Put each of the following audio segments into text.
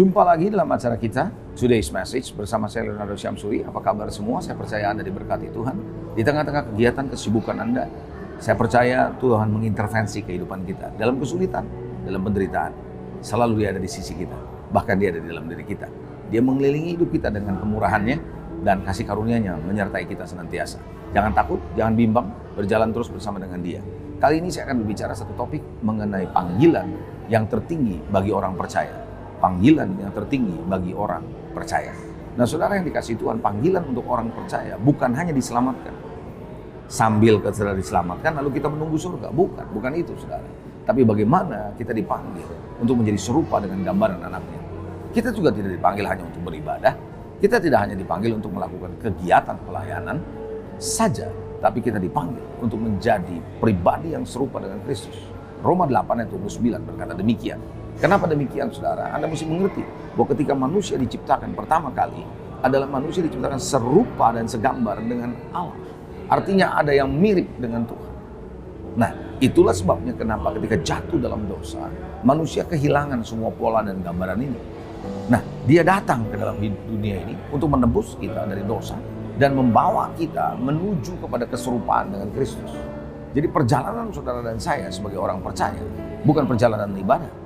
Jumpa lagi dalam acara kita, Today's Message, bersama saya Leonardo Syamsuri. Apa kabar semua? Saya percaya Anda diberkati Tuhan. Di tengah-tengah kegiatan kesibukan Anda, saya percaya Tuhan mengintervensi kehidupan kita. Dalam kesulitan, dalam penderitaan, selalu Dia ada di sisi kita. Bahkan Dia ada di dalam diri kita. Dia mengelilingi hidup kita dengan kemurahannya dan kasih karunia-Nya menyertai kita senantiasa. Jangan takut, jangan bimbang, berjalan terus bersama dengan Dia. Kali ini saya akan berbicara satu topik mengenai panggilan yang tertinggi bagi orang percaya. Panggilan yang tertinggi bagi orang percaya. Nah, saudara yang dikasihi Tuhan, panggilan untuk orang percaya bukan hanya diselamatkan. Sambil kita diselamatkan lalu kita menunggu surga. Bukan itu saudara. Tapi bagaimana kita dipanggil untuk menjadi serupa dengan gambaran anaknya. Kita juga tidak dipanggil hanya untuk beribadah. Kita tidak hanya dipanggil untuk melakukan kegiatan pelayanan saja. Tapi kita dipanggil untuk menjadi pribadi yang serupa dengan Kristus. Roma 8 ayat 29 berkata demikian. Kenapa demikian saudara? Anda mesti mengerti bahwa ketika manusia diciptakan pertama kali adalah manusia diciptakan serupa dan segambar dengan Allah. Artinya ada yang mirip dengan Tuhan. Nah, itulah sebabnya kenapa ketika jatuh dalam dosa, manusia kehilangan semua pola dan gambaran ini. Nah, Dia datang ke dalam dunia ini untuk menebus kita dari dosa dan membawa kita menuju kepada keserupaan dengan Kristus. Jadi perjalanan saudara dan saya sebagai orang percaya bukan perjalanan ibadah.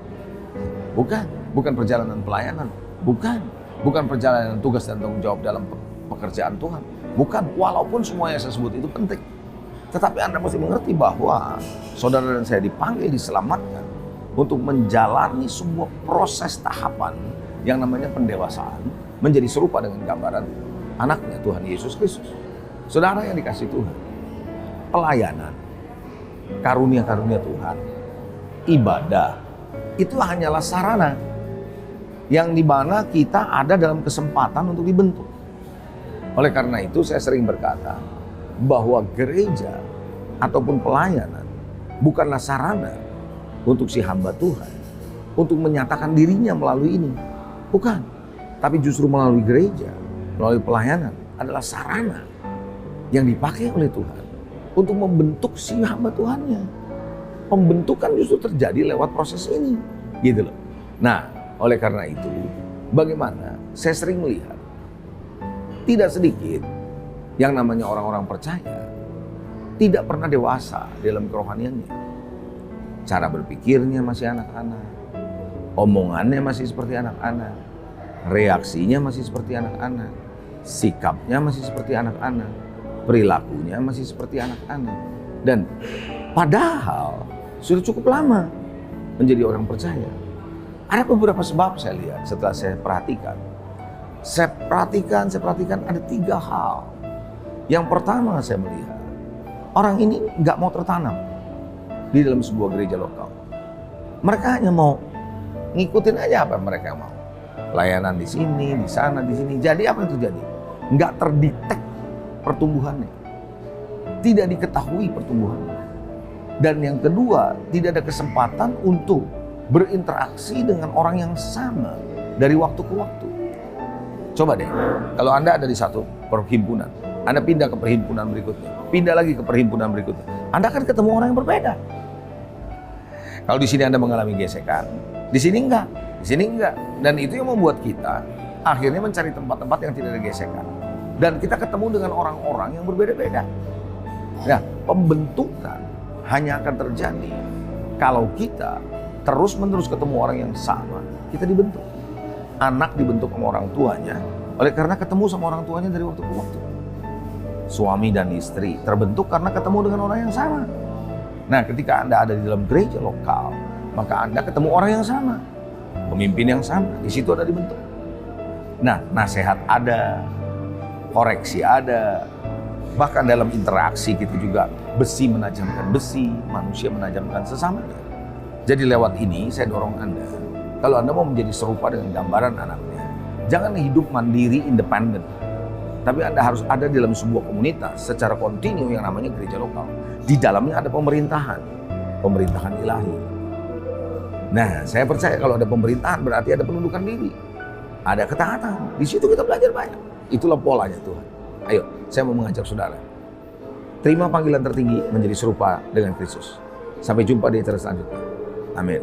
Bukan perjalanan pelayanan, bukan perjalanan tugas dan tanggung jawab dalam pekerjaan Tuhan. Bukan, walaupun semua yang saya sebut itu penting. Tetapi Anda mesti mengerti bahwa saudara dan saya dipanggil, diselamatkan untuk menjalani sebuah proses tahapan yang namanya pendewasaan, menjadi serupa dengan gambaran anaknya Tuhan Yesus Kristus. Saudara yang dikasihi Tuhan, pelayanan, karunia-karunia Tuhan, ibadah, itu hanyalah sarana yang dimana kita ada dalam kesempatan untuk dibentuk. Oleh karena itu saya sering berkata bahwa gereja ataupun pelayanan bukanlah sarana untuk si hamba Tuhan untuk menyatakan dirinya melalui ini. Bukan. Tapi justru melalui gereja, melalui pelayanan adalah sarana yang dipakai oleh Tuhan untuk membentuk si hamba Tuhannya. Pembentukan justru terjadi lewat proses ini, gitu loh. Nah, oleh karena itu, bagaimana saya sering melihat tidak sedikit yang namanya orang-orang percaya tidak pernah dewasa dalam kerohaniannya. Cara berpikirnya masih anak-anak, omongannya masih seperti anak-anak, reaksinya masih seperti anak-anak, sikapnya masih seperti anak-anak, perilakunya masih seperti anak-anak. Dan padahal sudah cukup lama menjadi orang percaya. Ada beberapa sebab saya lihat setelah saya perhatikan. Saya perhatikan ada 3 hal. Yang pertama saya melihat, orang ini nggak mau tertanam di dalam sebuah gereja lokal. Mereka hanya mau ngikutin aja apa yang mereka mau. Pelayanan di sini, di sana, di sini. Jadi apa yang terjadi? Nggak terdetek pertumbuhannya. Tidak diketahui pertumbuhannya. Dan yang kedua, tidak ada kesempatan untuk berinteraksi dengan orang yang sama dari waktu ke waktu. Coba deh, kalau Anda ada di satu perhimpunan, Anda pindah ke perhimpunan berikutnya, pindah lagi ke perhimpunan berikutnya, Anda akan ketemu orang yang berbeda. Kalau di sini Anda mengalami gesekan, di sini enggak, di sini enggak. Dan itu yang membuat kita akhirnya mencari tempat-tempat yang tidak ada gesekan. Dan kita ketemu dengan orang-orang yang berbeda-beda. Nah, pembentukan hanya akan terjadi kalau kita terus-menerus ketemu orang yang sama, kita dibentuk. Anak dibentuk sama orang tuanya, oleh karena ketemu sama orang tuanya dari waktu ke waktu. Suami dan istri terbentuk karena ketemu dengan orang yang sama. Nah, ketika Anda ada di dalam gereja lokal, maka Anda ketemu orang yang sama, pemimpin yang sama, di situ ada dibentuk. Nah, nasihat ada, koreksi ada, bahkan dalam interaksi kita juga besi menajamkan besi, manusia menajamkan sesamanya. Jadi lewat ini saya dorong Anda, kalau Anda mau menjadi serupa dengan gambaran anaknya, jangan hidup mandiri, independen. Tapi Anda harus ada dalam sebuah komunitas secara kontinu yang namanya gereja lokal. Di dalamnya ada pemerintahan ilahi. Nah, saya percaya kalau ada pemerintahan berarti ada penundukan diri, ada ketaatan. Di situ kita belajar banyak. Itulah polanya Tuhan. Ayo, saya mau mengajak saudara. Terima panggilan tertinggi menjadi serupa dengan Kristus. Sampai jumpa di acara selanjutnya. Amin.